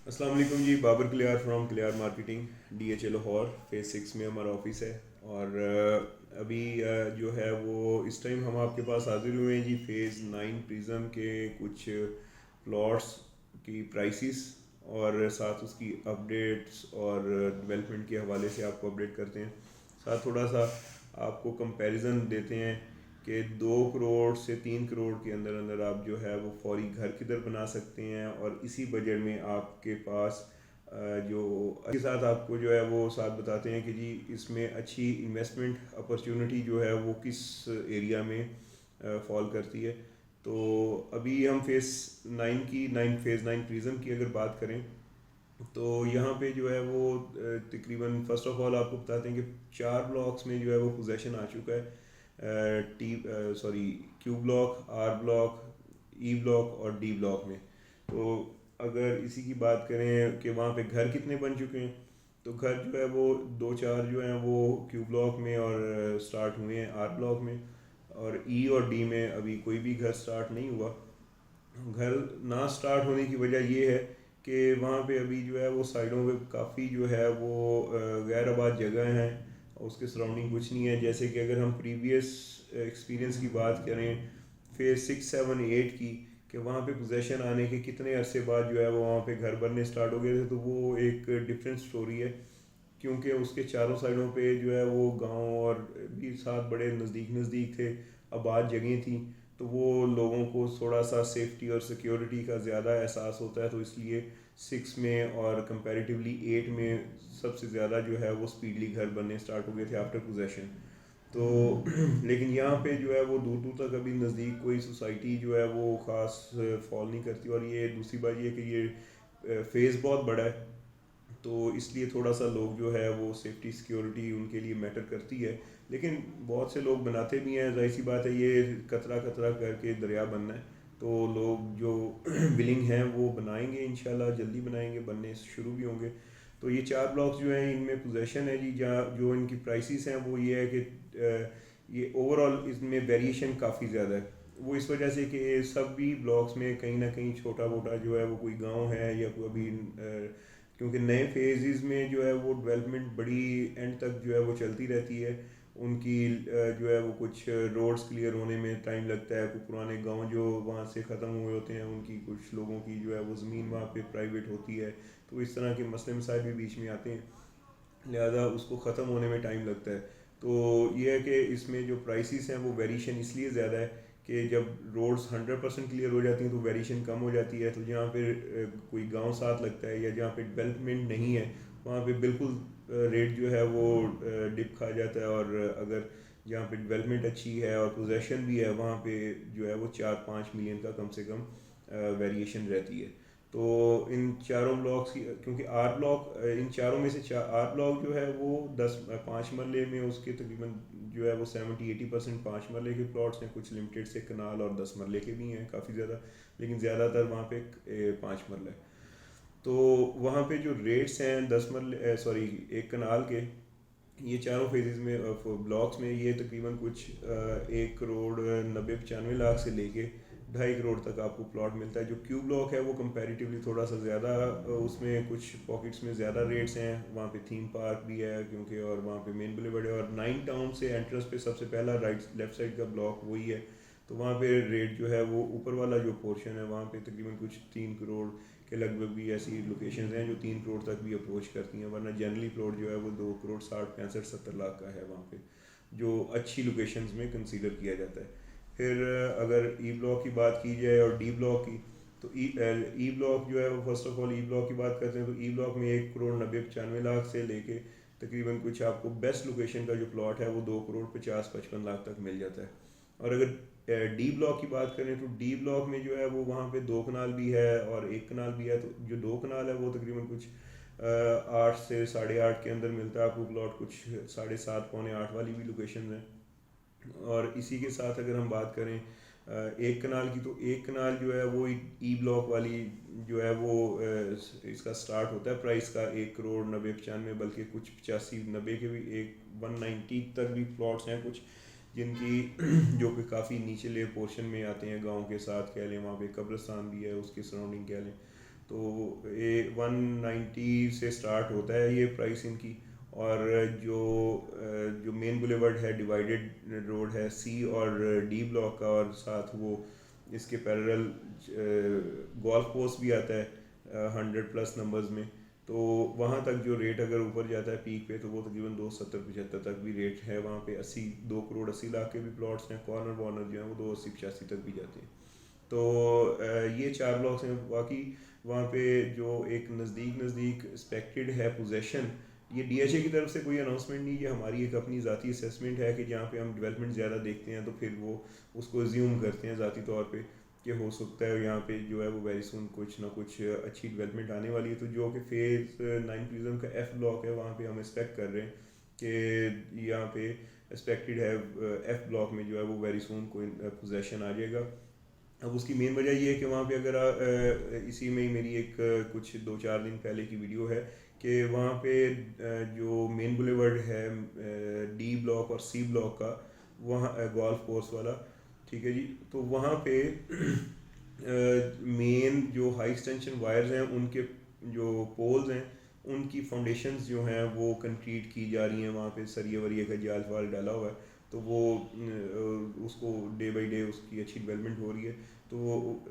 السلام علیکم جی، Babar Kalyar from Kalyar marketing D H A Lahore phase 6 میں ہمارا آفس ہے. اور ابھی جو ہے وہ اس ٹائم ہم آپ کے پاس حاضر ہوئے ہیں جی فیز 9 پریزم کے کچھ پلاٹس کی پرائسز اور ساتھ اس کی اپڈیٹس اور ڈیولپمنٹ کے حوالے سے آپ کو اپڈیٹ کرتے ہیں. ساتھ تھوڑا سا آپ کو کمپیریزن دیتے ہیں کہ 2 کروڑ سے 3 کروڑ کے اندر اندر آپ جو ہے وہ فوری گھر کدھر بنا سکتے ہیں، اور اسی بجٹ میں آپ کے پاس جو کے ساتھ آپ کو جو ہے وہ ساتھ بتاتے ہیں کہ جی اس میں اچھی انویسٹمنٹ اپرچونٹی جو ہے وہ کس ایریا میں فال کرتی ہے. تو ابھی ہم فیز 9 پریزم کی اگر بات کریں تو یہاں پہ جو ہے وہ تقریباً فرسٹ آف آل آپ کو بتاتے ہیں کہ 4 بلاکس میں جو ہے وہ پوزیشن آ چکا ہے. Q block, R block, E block اور ڈی بلاک میں. تو اگر اسی کی بات کریں کہ وہاں پہ گھر کتنے بن چکے ہیں، تو گھر جو ہے وہ 2-4 جو ہیں وہ کیو بلاک میں اور سٹارٹ ہوئے ہیں آر بلاک میں، اور ای اور ڈی میں ابھی کوئی بھی گھر سٹارٹ نہیں ہوا. گھر نہ سٹارٹ ہونے کی وجہ یہ ہے کہ وہاں پہ ابھی جو ہے وہ سائڈوں پہ کافی جو ہے وہ غیر آباد جگہ ہیں، اس کے سراؤنڈنگ کچھ نہیں ہے. جیسے کہ اگر ہم پریویس ایکسپیرینس کی بات کریں فیز 6-7-8 کی، کہ وہاں پہ پوزیشن آنے کے کتنے عرصے بعد جو ہے وہ وہاں پہ گھر بننے سٹارٹ ہو گئے تھے، تو وہ ایک ڈفرینٹ سٹوری ہے. کیونکہ اس کے چاروں سائڈوں پہ جو ہے وہ گاؤں اور بھی ساتھ بڑے نزدیک نزدیک تھے، آباد جگہیں تھیں، تو وہ لوگوں کو تھوڑا سا سیفٹی اور سیکیورٹی کا زیادہ احساس ہوتا ہے. تو اس لیے 6 میں اور کمپیریٹیولی 8 میں سب سے زیادہ جو ہے وہ اسپیڈلی گھر بننے سٹارٹ ہو گئے تھے آفٹر پوزیشن. تو لیکن یہاں پہ جو ہے وہ دور دور تک ابھی نزدیک کوئی سوسائٹی جو ہے وہ خاص فال نہیں کرتی. اور یہ دوسری بات یہ کہ یہ فیز بہت بڑا ہے، تو اس لیے تھوڑا سا لوگ جو ہے وہ سیفٹی سیکیورٹی ان کے لیے میٹر کرتی ہے. لیکن بہت سے لوگ بناتے بھی ہیں، ظاہر سی بات ہے یہ قطرہ قطرہ کر کے دریا بننا ہے. تو لوگ جو ولنگ ہیں وہ بنائیں گے، انشاءاللہ جلدی بنائیں گے، بننے شروع بھی ہوں گے. تو یہ 4 بلاکس جو ہیں ان میں پوزیشن ہے جی، جہاں جو ان کی پرائسز ہیں وہ یہ ہے کہ یہ اوور آل اس میں ویریشن کافی زیادہ ہے. وہ اس وجہ سے کہ سبھی بلاکس میں کہیں نہ کہیں چھوٹا موٹا جو ہے وہ کوئی گاؤں ہے یا کوئی ابھی کیونکہ نئے فیزز میں جو ہے وہ ڈیولپمنٹ بڑی اینڈ تک جو ہے وہ چلتی رہتی ہے. ان کی جو ہے وہ کچھ روڈز کلیئر ہونے میں ٹائم لگتا ہے. کوئی پرانے گاؤں جو وہاں سے ختم ہوئے ہوتے ہیں ان کی کچھ لوگوں کی جو ہے وہ زمین وہاں پہ پرائیویٹ ہوتی ہے، تو اس طرح کے مسئلے مسائل بھی بیچ میں آتے ہیں، لہذا اس کو ختم ہونے میں ٹائم لگتا ہے. تو یہ ہے کہ اس میں جو پرائسز ہیں وہ ویریشن اس لیے زیادہ ہے کہ جب روڈز 100% کلیئر ہو جاتی ہیں تو ویریشن کم ہو جاتی ہے. تو جہاں پہ کوئی گاؤں ساتھ لگتا ہے یا جہاں پہ ڈیولپمنٹ نہیں ہے وہاں پہ بالکل ریٹ جو ہے وہ ڈپ کھا جاتا ہے. اور اگر جہاں پہ ڈیولپمنٹ اچھی ہے اور پوزیشن بھی ہے وہاں پہ جو ہے وہ 4-5 ملین کا کم سے کم ویریشن رہتی ہے. تو ان چاروں بلاکس کی، کیونکہ آر بلاک ان چاروں میں سے آر بلاک جو ہے وہ 5 مرلے میں اس کے تقریباً جو ہے وہ 70-80% 5 مرلے کے پلاٹس ہیں. کچھ لمیٹڈ سے کنال اور 10 مرلے کے بھی ہیں کافی زیادہ، لیکن زیادہ تر وہاں پہ 5 مرلے. تو وہاں پہ جو ریٹس ہیں 1 کنال کے، یہ چاروں فیزز میں بلاکس میں یہ تقریباً کچھ 1,90,95,95 لاکھ سے لے کے 2.5 کروڑ تک آپ کو پلاٹ ملتا ہے. جو کیو بلاک ہے وہ کمپیریٹیولی تھوڑا سا زیادہ، اس میں کچھ پاکٹس میں زیادہ ریٹس ہیں. وہاں پہ تھیم پارک بھی ہے کیونکہ، اور وہاں پہ مین بلیورڈ ہے، اور 9 ٹاؤن سے انٹرنس پہ سب سے پہلا لیفٹ سائڈ کا بلاک وہی ہے. تو وہاں پہ ریٹ جو ہے وہ اوپر والا جو پورشن ہے وہاں پہ تقریباً کچھ 3 کروڑ کے لگ بھگ بھی ایسی لوکیشنز ہیں جو 3 کروڑ تک بھی اپروچ کرتی ہیں. ورنہ جنرلی پلاٹ جو ہے وہ 2 کروڑ 60-65-70 لاکھ کا ہے وہاں پہ، جو اچھی لوکیشنز میں کنسیڈر کیا جاتا ہے. پھر اگر ای بلاک کی بات کی جائے اور ڈی بلاک کی، تو ای بلاک جو ہے وہ first of all E block کی بات کرتے ہیں تو ای بلاک میں 1,90,95,00,000 سے لے کے تقریباً کچھ آپ کو بیسٹ لوکیشن کا جو پلاٹ ہے وہ 2,50,55,00,000 تک مل جاتا ہے. اور اگر ڈی بلاک کی بات کریں تو ڈی بلاک میں جو ہے وہ وہاں پہ 2 کنال بھی ہے اور 1 کنال بھی ہے. تو جو 2 کنال ہے وہ تقریباً کچھ 8 سے 8.5 کے اندر ملتا ہے آپ کو پلاٹ، کچھ 7.5-8 والی بھی لوکیشن ہیں. اور اسی کے ساتھ اگر ہم بات کریں 1 کنال کی، تو 1 کنال جو ہے وہ ای بلاک والی جو ہے وہ اس کا سٹارٹ ہوتا ہے پرائس کا 1,90,95,95، بلکہ کچھ 85-90 کے بھی 190 تک بھی پلاٹس ہیں کچھ جن کی جو کہ کافی نیچلے پورشن میں آتے ہیں، گاؤں کے ساتھ کہہ لیں، وہاں پہ قبرستان بھی ہے اس کے سراؤنڈنگ کہہ لیں. تو 190 سے سٹارٹ ہوتا ہے یہ پرائس ان کی. اور جو مین بولیورڈ ہے ڈیوائیڈڈ روڈ ہے سی اور ڈی بلاک کا, اور ساتھ وہ اس کے پیرل گولف کورس بھی آتا ہے 100+ نمبرز میں. تو وہاں تک جو ریٹ اگر اوپر جاتا ہے پیک پہ تو وہ تقریباً 270-75 تک بھی ریٹ ہے وہاں پہ. 2 کروڑ 80 لاکھ کے بھی پلاٹس ہیں. کارنر جو ہیں وہ 280-85 تک بھی جاتے ہیں. تو یہ 4 بلاکس ہیں. باقی وہاں پہ جو ایک نزدیک اسپیکٹڈ ہے پوزیشن, یہ ڈی ایچ اے کی طرف سے کوئی اناؤنسمنٹ نہیں, یہ ہماری ایک اپنی ذاتی اسیسمنٹ ہے کہ جہاں پہ ہم ڈیولپمنٹ زیادہ دیکھتے ہیں تو پھر وہ اس کو زیوم کرتے ہیں ذاتی طور پہ کہ ہو سکتا ہے یہاں پہ جو ہے وہ ویری سون کچھ نہ کچھ اچھی ڈیولپمنٹ آنے والی ہے. تو جو کہ فیز 9 پریزم کا ایف بلاک ہے وہاں پہ ہم ایکسپیکٹ کر رہے ہیں کہ یہاں پہ ایکسپیکٹڈ ہے ایف بلاک میں جو ہے وہ ویری سون کوئی پوزیشن آ جائے گا. اب اس کی مین وجہ یہ ہے کہ وہاں پہ اگر اسی میں ہی میری ایک کچھ 2-4 دن پہلے کی ویڈیو ہے کہ وہاں پہ جو مین بولیورڈ ہے ڈی بلاک اور سی بلاک کا, وہاں گولف کورس والا, ٹھیک ہے جی, تو وہاں پہ مین جو ہائی ایکسٹینشن وائرز ہیں ان کے جو پولز ہیں ان کی فاؤنڈیشنز جو ہیں وہ کنکریٹ کی جا رہی ہیں. وہاں پہ سریے وریے کا جال فال ڈالا ہوا ہے, تو وہ اس کو ڈے بائی ڈے اس کی اچھی ڈیولپمنٹ ہو رہی ہے. تو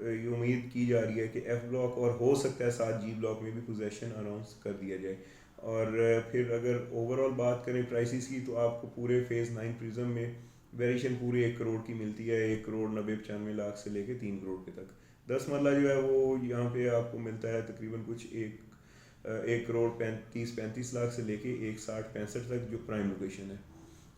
یہ امید کی جا رہی ہے کہ ایف بلاک اور ہو سکتا ہے ساتھ جی بلاک میں بھی پوزیشن اناؤنس کر دیا جائے. اور پھر اگر اوور آل بات کریں پرائسز کی تو آپ کو پورے فیز 9 پریزم میں ویریشن پورے 1 کروڑ کی ملتی ہے. 1,90,95 لاکھ سے لے کے 3 کروڑ کے تک. 10 مرلہ جو ہے وہ یہاں پہ آپ کو ملتا ہے تقریباً کچھ 1,35,35 لاکھ سے لے کے 1,60,65 تک جو پرائم لوکیشن ہے.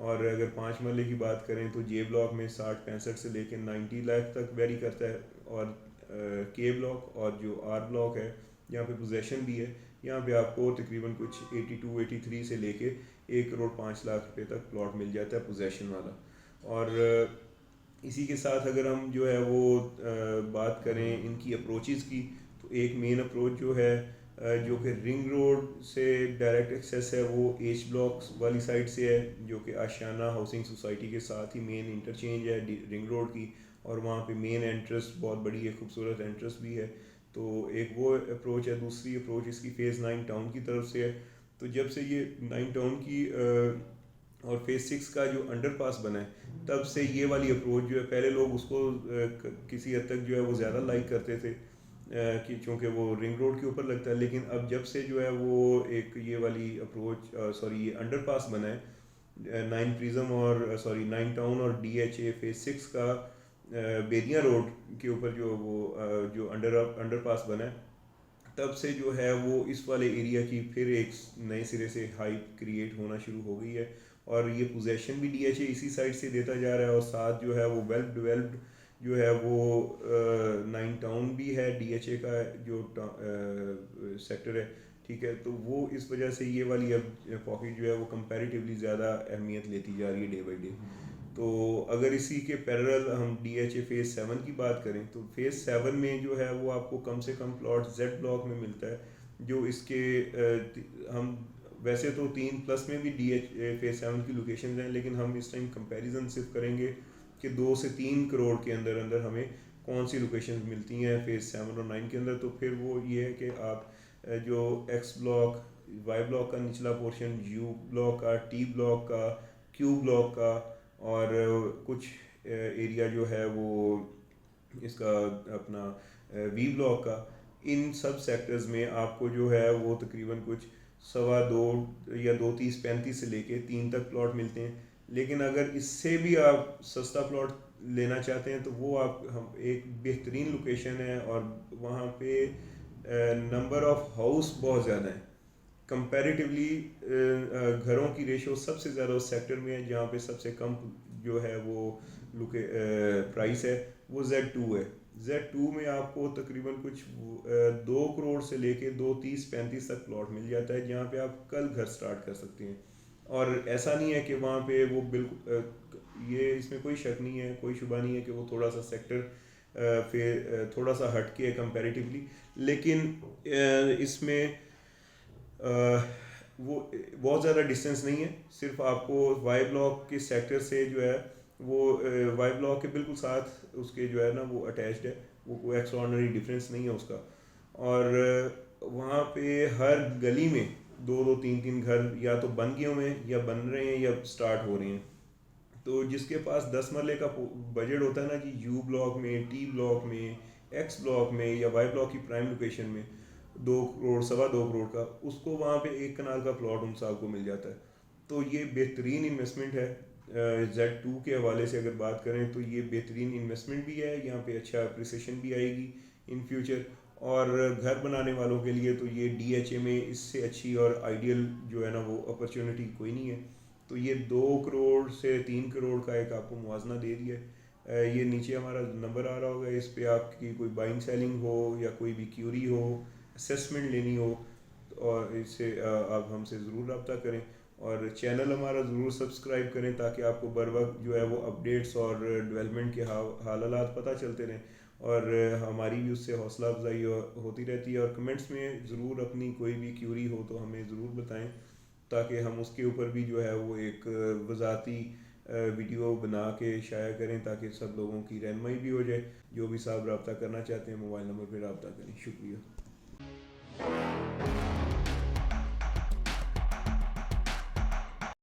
اور اگر 5 مرلے کی بات کریں تو جے بلاک میں 60-65 سے لے کے 90 لاکھ تک ویری کرتا ہے. اور کے بلاک اور جو آر بلاک ہے یہاں پہ پوزیشن بھی ہے, یہاں پہ آپ کو تقریباً کچھ 82-83 سے لے کے 1,05 لاکھ روپے تک پلاٹ مل جاتا ہے پوزیشن والا. اور اسی کے ساتھ اگر ہم جو ہے وہ بات کریں ان کی اپروچز کی, تو ایک مین اپروچ جو ہے جو کہ رنگ روڈ سے ڈائریکٹ ایکسیس ہے وہ ایچ بلاکس والی سائڈ سے ہے, جو کہ آشیانہ ہاؤسنگ سوسائٹی کے ساتھ ہی مین انٹرچینج ہے رنگ روڈ کی, اور وہاں پہ مین انٹرس بہت بڑی ہے, خوبصورت انٹرس بھی ہے. تو ایک وہ اپروچ ہے. دوسری اپروچ اس کی فیز 9 ٹاؤن کی طرف سے ہے. تو جب سے یہ 9 ٹاؤن کی اور فیز 6 کا جو انڈر پاس بنا ہے تب سے یہ والی اپروچ جو ہے, پہلے لوگ اس کو کسی حد تک جو ہے وہ زیادہ لائک کرتے تھے کہ چونکہ وہ رنگ روڈ کے اوپر لگتا ہے, لیکن اب جب سے جو ہے وہ ایک یہ والی اپروچ یہ انڈر پاس بنا ہے 9 پریزم اور 9 ٹاؤن اور ڈی ایچ اے فیز 6 کا بیدیاں روڈ کے اوپر جو انڈر پاس بنا ہے, تب سے جو ہے وہ اس والے ایریا کی پھر ایک نئے سرے سے ہائپ کریٹ ہونا شروع ہو گئی ہے. اور یہ پوزیشن بھی ڈی ایچ اے اسی سائڈ سے دیتا جا رہا ہے, اور ساتھ جو ہے وہ ویل ڈیولپڈ جو ہے وہ 9 ٹاؤن بھی ہے ڈی ایچ اے کا جو سیکٹر ہے, ٹھیک ہے. تو وہ اس وجہ سے یہ والی اب پاکٹ جو ہے وہ کمپیریٹیولی زیادہ اہمیت لیتی جا رہی ہے ڈے بائی ڈے. تو اگر اسی کے پیرل ہم ڈی ایچ اے فیز 7 کی بات کریں تو فیز 7 میں جو ہے وہ آپ کو کم سے کم پلاٹ زیڈ بلاک میں ملتا ہے, جو اس کے ہم ویسے تو 3+ میں بھی ڈی ایچ اے فیز 7 کی لوکیشنز ہیں, لیکن ہم اس ٹائم کمپیریزن صرف کریں گے کہ 2 سے 3 کروڑ کے اندر ہمیں کون سی لوکیشنز ملتی ہیں فیز 7 اور 9 کے اندر. تو پھر وہ یہ ہے کہ آپ جو ایکس بلاک, وائی بلاک کا نچلا پورشن, یو بلاک کا, ٹی بلاک کا, کیو بلاک کا, اور کچھ ایریا جو ہے وہ اس کا اپنا وی بلاک کا, ان سب سیکٹرز میں آپ کو جو ہے وہ تقریباً کچھ 2.25 یا 2.30-35 سے لے کے 3 تک پلاٹ ملتے ہیں. لیکن اگر اس سے بھی آپ سستا پلاٹ لینا چاہتے ہیں تو وہ ہم ایک بہترین لوکیشن ہے, اور وہاں پہ نمبر آف ہاؤس بہت زیادہ ہیں کمپیریٹیولی. گھروں کی ریشو سب سے زیادہ اس سیکٹر میں ہے, جہاں پہ سب سے کم جو ہے وہ پرائس ہے وہ Z2 ہے. Z2 میں آپ کو تقریباً کچھ 2 کروڑ سے لے کے 2.30-35 تک پلاٹ مل جاتا ہے, جہاں پہ آپ کل گھر سٹارٹ کر سکتے ہیں. اور ایسا نہیں ہے کہ وہاں پہ وہ بالکل یہ اس میں کوئی شک نہیں ہے, کوئی شبہ نہیں ہے کہ وہ تھوڑا سا سیکٹر تھوڑا سا ہٹ کے ہے کمپیریٹیولی, لیکن اس میں وہ بہت زیادہ ڈسٹینس نہیں ہے. صرف آپ کو وائی بلاک کے سیکٹر سے جو ہے وہ وائی بلاک کے بالکل ساتھ اس کے جو ہے نا وہ اٹیچڈ ہے, وہ کوئی ایکسٹرا آرڈنری ڈفرینس نہیں ہے اس کا. اور وہاں پہ ہر گلی میں دو دو تین تین گھر یا تو بن گئے ہوئے ہیں یا بن رہے ہیں یا سٹارٹ ہو رہے ہیں. تو جس کے پاس 10 مرلے کا بجٹ ہوتا ہے نا جی، یو بلاک میں، ٹی بلاک میں، ایکس بلاک میں یا وائی بلاک کی پرائم لوکیشن میں 2 کروڑ 2.25 کروڑ کا، اس کو وہاں پہ 1 کنال کا پلاٹ ان صاحب کو مل جاتا ہے. تو یہ بہترین انویسٹمنٹ ہے. Z2 کے حوالے سے اگر بات کریں تو یہ بہترین انویسٹمنٹ بھی ہے، یہاں پہ اچھا اپریسیشن بھی آئے گی ان فیوچر. اور گھر بنانے والوں کے لیے تو یہ DHA میں اس سے اچھی اور آئیڈیل جو ہے نا وہ اپرچونٹی کوئی نہیں ہے. تو یہ 2 کروڑ سے 3 کروڑ کا ایک آپ کو موازنہ دے دیا ہے. یہ نیچے ہمارا نمبر آ رہا ہوگا، اس پہ آپ کی کوئی بائنگ سیلنگ ہو یا کوئی بھی کیوری ہو، اسیسمنٹ لینی ہو، اور اس سے آپ ہم سے ضرور رابطہ کریں. اور چینل ہمارا ضرور سبسکرائب کریں تاکہ آپ کو بر وقت جو ہے وہ اپڈیٹس اور ڈیولپمنٹ کے حالات پتہ چلتے رہیں، اور ہماری بھی اس سے حوصلہ افزائی ہوتی رہتی ہے. اور کمنٹس میں ضرور اپنی کوئی بھی کیوری ہو تو ہمیں ضرور بتائیں تاکہ ہم اس کے اوپر بھی جو ہے وہ ایک وضاحتی ویڈیو بنا کے شائع کریں تاکہ سب لوگوں کی رہنمائی بھی ہو جائے. جو بھی صاحب رابطہ کرنا چاہتے ہیں موبائل نمبر پہ رابطہ کریں. شکریہ.